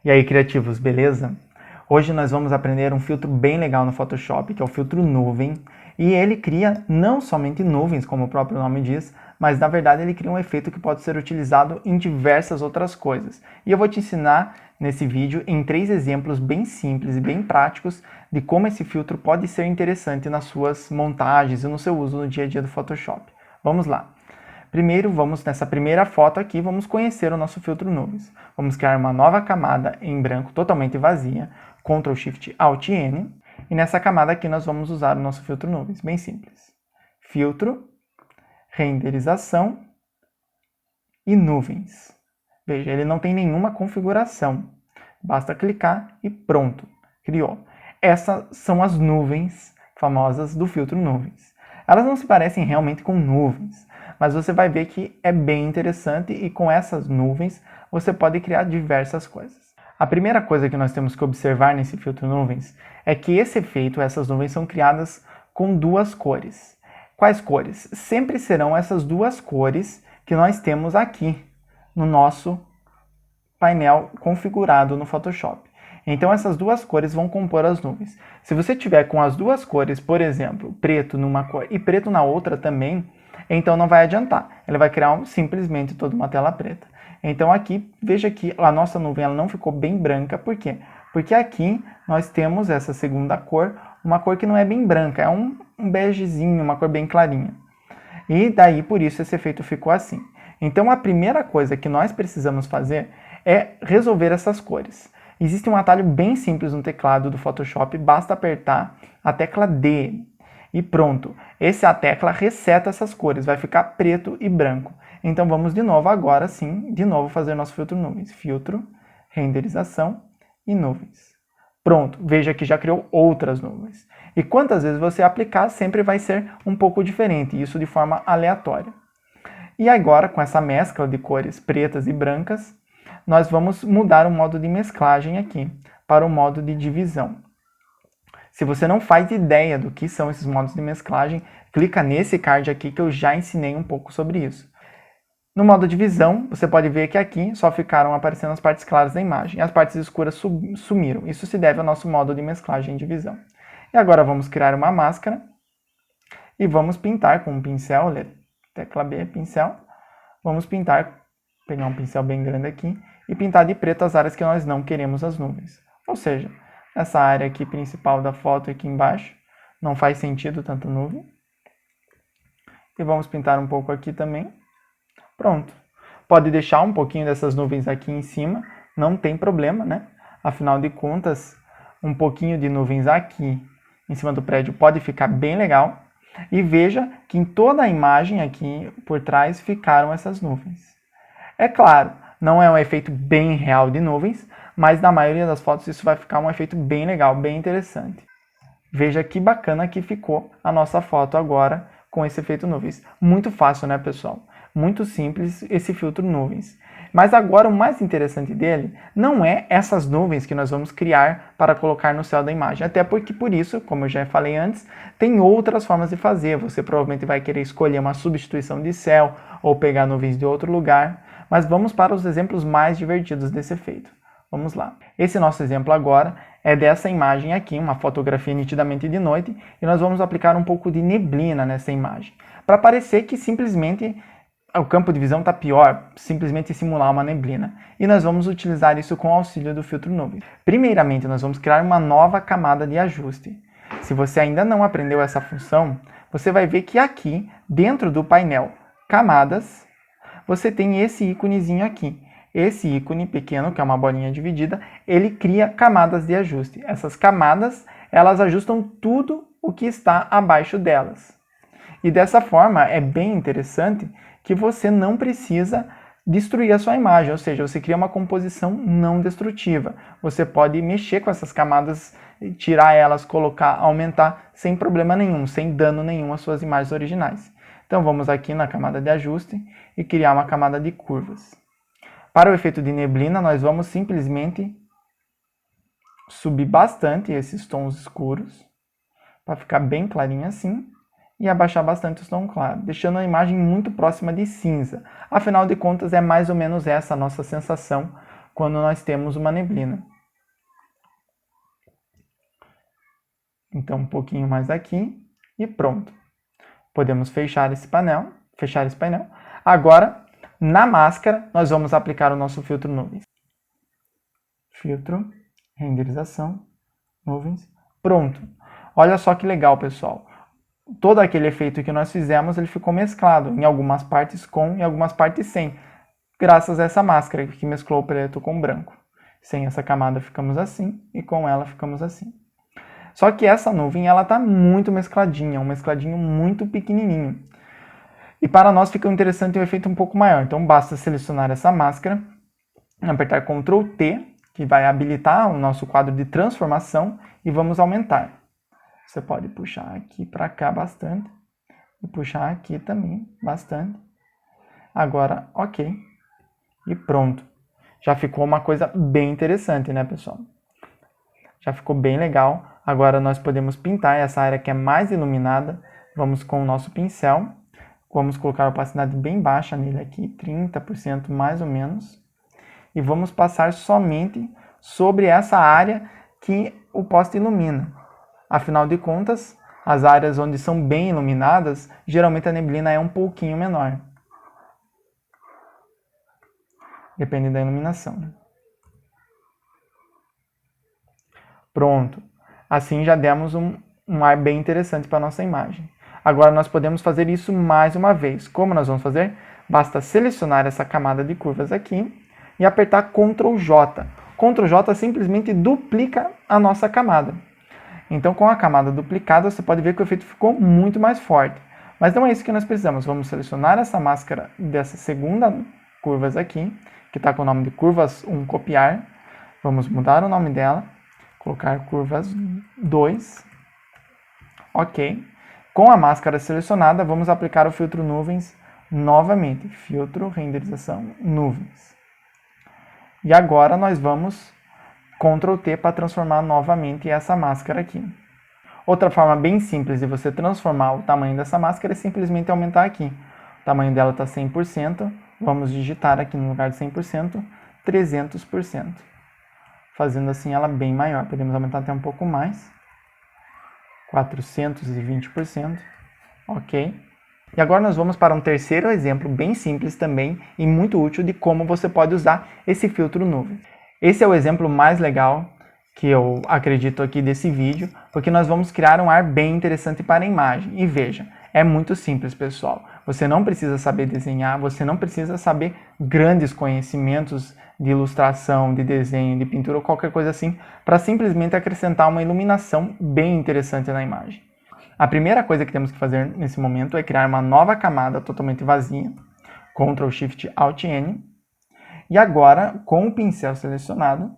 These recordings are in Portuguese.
E aí, criativos, beleza? Hoje nós vamos aprender um filtro bem legal no Photoshop, que é o filtro nuvem, e ele cria não somente nuvens, como o próprio nome diz, mas na verdade ele cria um efeito que pode ser utilizado em diversas outras coisas. E eu vou te ensinar nesse vídeo em 3 exemplos bem simples e bem práticos de como esse filtro pode ser interessante nas suas montagens e no seu uso no dia a dia do Photoshop. Vamos lá! Primeiro, nessa primeira foto aqui, vamos conhecer o nosso filtro nuvens. Vamos criar uma nova camada em branco totalmente vazia, Ctrl Shift Alt N, e nessa camada aqui nós vamos usar o nosso filtro nuvens, bem simples. Filtro, renderização e nuvens. Veja, ele não tem nenhuma configuração. Basta clicar e pronto, criou. Essas são as nuvens famosas do filtro nuvens. Elas não se parecem realmente com nuvens, mas você vai ver que é bem interessante e com essas nuvens você pode criar diversas coisas. A primeira coisa que nós temos que observar nesse filtro nuvens é que esse efeito, essas nuvens são criadas com 2 cores. Quais cores? Sempre serão essas 2 cores que nós temos aqui no nosso painel configurado no Photoshop. Então essas 2 cores vão compor as nuvens. Se você tiver com as 2 cores, por exemplo, preto numa cor e preto na outra também, então não vai adiantar. Ele vai criar simplesmente toda uma tela preta. Então aqui, veja que a nossa nuvem ela não ficou bem branca. Por quê? Porque aqui nós temos essa segunda cor, uma cor que não é bem branca, é um begezinho, uma cor bem clarinha. E daí, por isso, esse efeito ficou assim. Então a primeira coisa que nós precisamos fazer é resolver essas cores. Existe um atalho bem simples no teclado do Photoshop, basta apertar a tecla D e pronto. A tecla reseta essas cores, vai ficar preto e branco. Então vamos de novo, agora sim, fazer nosso filtro nuvens. Filtro, renderização e nuvens. Pronto, veja que já criou outras nuvens. E quantas vezes você aplicar, sempre vai ser um pouco diferente, isso de forma aleatória. E agora, com essa mescla de cores pretas e brancas, nós vamos mudar o modo de mesclagem aqui para o modo de divisão. Se você não faz ideia do que são esses modos de mesclagem, clica nesse card aqui que eu já ensinei um pouco sobre isso. No modo divisão, você pode ver que aqui só ficaram aparecendo as partes claras da imagem, as partes escuras sumiram. Isso se deve ao nosso modo de mesclagem e divisão. E agora vamos criar uma máscara e vamos pintar com um pincel, tecla B, pincel. Vamos pintar, pegar um pincel bem grande aqui e pintar de preto as áreas que nós não queremos as nuvens. Ou seja, essa área aqui principal da foto aqui embaixo, não faz sentido tanta nuvem. E vamos pintar um pouco aqui também. Pronto. Pode deixar um pouquinho dessas nuvens aqui em cima, não tem problema, né? Afinal de contas, um pouquinho de nuvens aqui em cima do prédio pode ficar bem legal. E veja que em toda a imagem aqui por trás ficaram essas nuvens. É claro, não é um efeito bem real de nuvens, mas na maioria das fotos isso vai ficar um efeito bem legal, bem interessante. Veja que bacana que ficou a nossa foto agora com esse efeito nuvens. Muito fácil, né, pessoal? Muito simples esse filtro nuvens. Mas agora o mais interessante dele não é essas nuvens que nós vamos criar para colocar no céu da imagem. Até porque por isso, como eu já falei antes, tem outras formas de fazer. Você provavelmente vai querer escolher uma substituição de céu ou pegar nuvens de outro lugar. Mas vamos para os exemplos mais divertidos desse efeito. Vamos lá. Esse nosso exemplo agora é dessa imagem aqui, uma fotografia nitidamente de noite, e nós vamos aplicar um pouco de neblina nessa imagem, para parecer que simplesmente o campo de visão está pior, simplesmente simular uma neblina. E nós vamos utilizar isso com o auxílio do filtro nuvem. Primeiramente, nós vamos criar uma nova camada de ajuste. Se você ainda não aprendeu essa função, você vai ver que aqui, dentro do painel Camadas, você tem esse íconezinho aqui. Esse ícone pequeno, que é uma bolinha dividida, ele cria camadas de ajuste. Essas camadas, elas ajustam tudo o que está abaixo delas. E dessa forma, é bem interessante que você não precisa destruir a sua imagem, ou seja, você cria uma composição não destrutiva. Você pode mexer com essas camadas, tirar elas, colocar, aumentar, sem problema nenhum, sem dano nenhum às suas imagens originais. Então vamos aqui na camada de ajuste e criar uma camada de curvas. Para o efeito de neblina, nós vamos simplesmente subir bastante esses tons escuros, para ficar bem clarinho assim, e abaixar bastante o tom claro, deixando a imagem muito próxima de cinza. Afinal de contas, é mais ou menos essa a nossa sensação quando nós temos uma neblina. Então, um pouquinho mais aqui e pronto. Podemos fechar esse painel. Agora, na máscara, nós vamos aplicar o nosso filtro nuvens. Filtro, renderização, nuvens, pronto. Olha só que legal, pessoal. Todo aquele efeito que nós fizemos, ele ficou mesclado, em algumas partes com, em algumas partes sem, graças a essa máscara que mesclou o preto com o branco. Sem essa camada ficamos assim, e com ela ficamos assim. Só que essa nuvem, ela está muito mescladinha, um mescladinho muito pequenininho. E para nós fica interessante um efeito um pouco maior. Então basta selecionar essa máscara, apertar Ctrl T, que vai habilitar o nosso quadro de transformação, e vamos aumentar. Você pode puxar aqui para cá bastante, e puxar aqui também bastante. Agora, ok. E pronto. Já ficou uma coisa bem interessante, né, pessoal? Já ficou bem legal. Agora nós podemos pintar essa área que é mais iluminada. Vamos com o nosso pincel. Vamos colocar a opacidade bem baixa nele aqui, 30% mais ou menos. E vamos passar somente sobre essa área que o poste ilumina. Afinal de contas, as áreas onde são bem iluminadas, geralmente a neblina é um pouquinho menor. Depende da iluminação, né? Pronto. Assim já demos um ar bem interessante para a nossa imagem. Agora nós podemos fazer isso mais uma vez. Como nós vamos fazer? Basta selecionar essa camada de curvas aqui e apertar Ctrl J. Ctrl J simplesmente duplica a nossa camada. Então, com a camada duplicada, você pode ver que o efeito ficou muito mais forte. Mas não é isso que nós precisamos. Vamos selecionar essa máscara dessa segunda curvas aqui, que está com o nome de curvas 1, copiar. Vamos mudar o nome dela, colocar curvas 2. Ok. Com a máscara selecionada, vamos aplicar o filtro nuvens novamente. Filtro, renderização, nuvens. E agora nós vamos Ctrl T para transformar novamente essa máscara aqui. Outra forma bem simples de você transformar o tamanho dessa máscara é simplesmente aumentar aqui. O tamanho dela está 100%, vamos digitar aqui no lugar de 100%, 300%. Fazendo assim ela bem maior. Podemos aumentar até um pouco mais. 420%. Ok. E agora nós vamos para um terceiro exemplo bem simples também e muito útil de como você pode usar esse filtro nuvem. Esse é o exemplo mais legal que eu acredito aqui desse vídeo, porque nós vamos criar um ar bem interessante para a imagem. E veja, é muito simples, pessoal. Você não precisa saber desenhar, você não precisa saber grandes conhecimentos de ilustração, de desenho, de pintura ou qualquer coisa assim, para simplesmente acrescentar uma iluminação bem interessante na imagem. A primeira coisa que temos que fazer nesse momento é criar uma nova camada totalmente vazia, Ctrl Shift Alt N. E agora, com o pincel selecionado,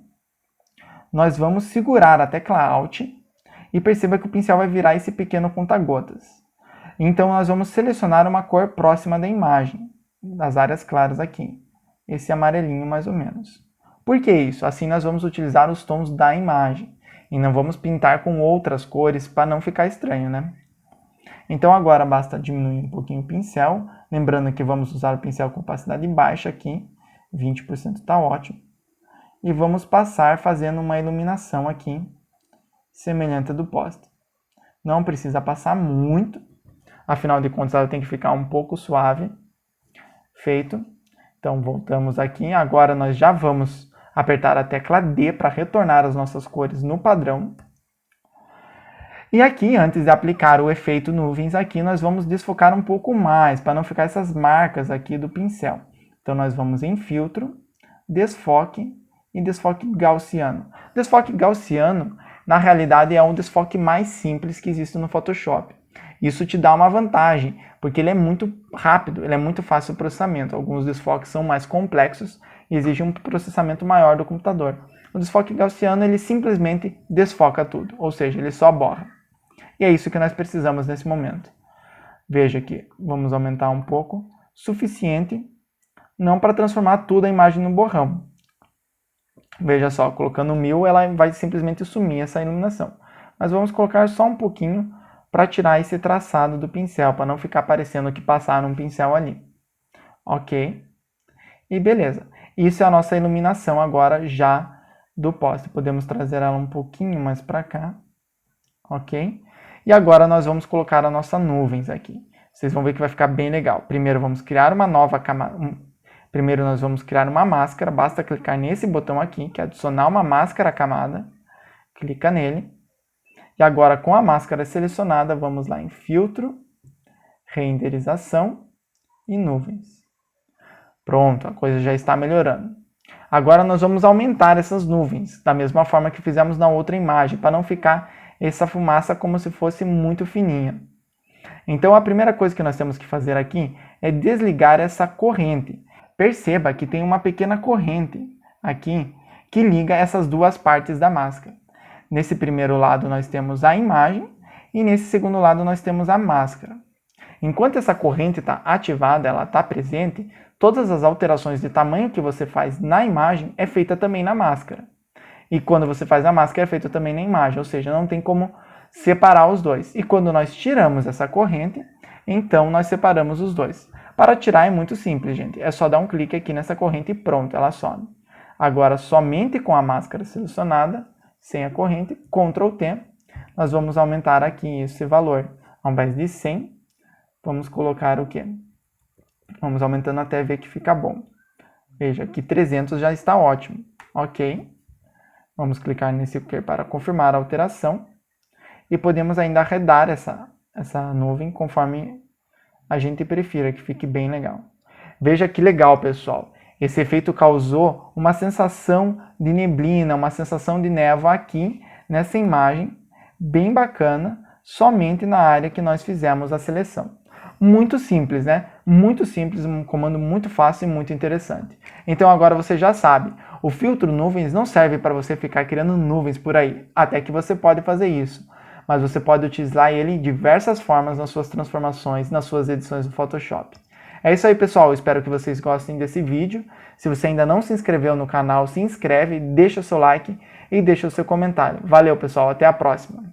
nós vamos segurar a tecla Alt e perceba que o pincel vai virar esse pequeno conta-gotas. Então, nós vamos selecionar uma cor próxima da imagem, das áreas claras aqui. Esse amarelinho mais ou menos. Por que isso? Assim nós vamos utilizar os tons da imagem e não vamos pintar com outras cores para não ficar estranho, né? Então, agora basta diminuir um pouquinho o pincel, lembrando que vamos usar o pincel com opacidade baixa aqui, 20% está ótimo. E vamos passar fazendo uma iluminação aqui, semelhante à do poste. Não precisa passar muito, afinal de contas ela tem que ficar um pouco suave. Feito. Então voltamos aqui, agora nós já vamos apertar a tecla D para retornar as nossas cores no padrão. E aqui, antes de aplicar o efeito nuvens aqui, nós vamos desfocar um pouco mais, para não ficar essas marcas aqui do pincel. Então, nós vamos em filtro, desfoque e desfoque gaussiano. Desfoque gaussiano, na realidade, é um desfoque mais simples que existe no Photoshop. Isso te dá uma vantagem, porque ele é muito rápido, ele é muito fácil de processamento. Alguns desfoques são mais complexos e exigem um processamento maior do computador. O desfoque gaussiano, ele simplesmente desfoca tudo, ou seja, ele só borra. E é isso que nós precisamos nesse momento. Veja aqui, vamos aumentar um pouco, suficiente, não para transformar toda a imagem no borrão. Veja só, colocando 1000, ela vai simplesmente sumir essa iluminação. Mas vamos colocar só um pouquinho para tirar esse traçado do pincel, para não ficar parecendo que passaram um pincel ali. Ok? E beleza. Isso é a nossa iluminação agora já do poste. Podemos trazer ela um pouquinho mais para cá, ok? E agora nós vamos colocar as nossas nuvens aqui. Vocês vão ver que vai ficar bem legal. Primeiro vamos criar uma nova camada. Primeiro nós vamos criar uma máscara. Basta clicar nesse botão aqui, que é adicionar uma máscara à camada. Clica nele. E agora com a máscara selecionada, vamos lá em filtro, renderização e nuvens. Pronto, a coisa já está melhorando. Agora nós vamos aumentar essas nuvens, da mesma forma que fizemos na outra imagem, para não ficar essa fumaça como se fosse muito fininha. Então a primeira coisa que nós temos que fazer aqui é desligar essa corrente. Perceba que tem uma pequena corrente aqui que liga essas duas partes da máscara. Nesse primeiro lado nós temos a imagem e nesse segundo lado nós temos a máscara. Enquanto essa corrente está ativada, ela está presente, todas as alterações de tamanho que você faz na imagem é feita também na máscara. E quando você faz a máscara é feita também na imagem, ou seja, não tem como separar os dois. E quando nós tiramos essa corrente, então nós separamos os dois. Para tirar é muito simples, gente. É só dar um clique aqui nessa corrente e pronto, ela some. Agora, somente com a máscara selecionada, sem a corrente, Ctrl T, nós vamos aumentar aqui esse valor. Ao invés de 100, vamos colocar o quê? Vamos aumentando até ver que fica bom. Veja, aqui 300 já está ótimo. Ok. Vamos clicar nesse OK para confirmar a alteração. E podemos ainda arredar essa nuvem conforme a gente prefira, que fique bem legal. Veja que legal, pessoal. Esse efeito causou uma sensação de neblina, uma sensação de névoa aqui nessa imagem, bem bacana, somente na área que nós fizemos a seleção. Muito simples, né? Muito simples, um comando muito fácil e muito interessante. Então agora você já sabe, o filtro nuvens não serve para você ficar criando nuvens por aí, até que você pode fazer isso. Mas você pode utilizar ele em diversas formas nas suas transformações, nas suas edições do Photoshop. É isso aí, pessoal. Eu espero que vocês gostem desse vídeo. Se você ainda não se inscreveu no canal, se inscreve, deixa o seu like e deixa o seu comentário. Valeu, pessoal. Até a próxima.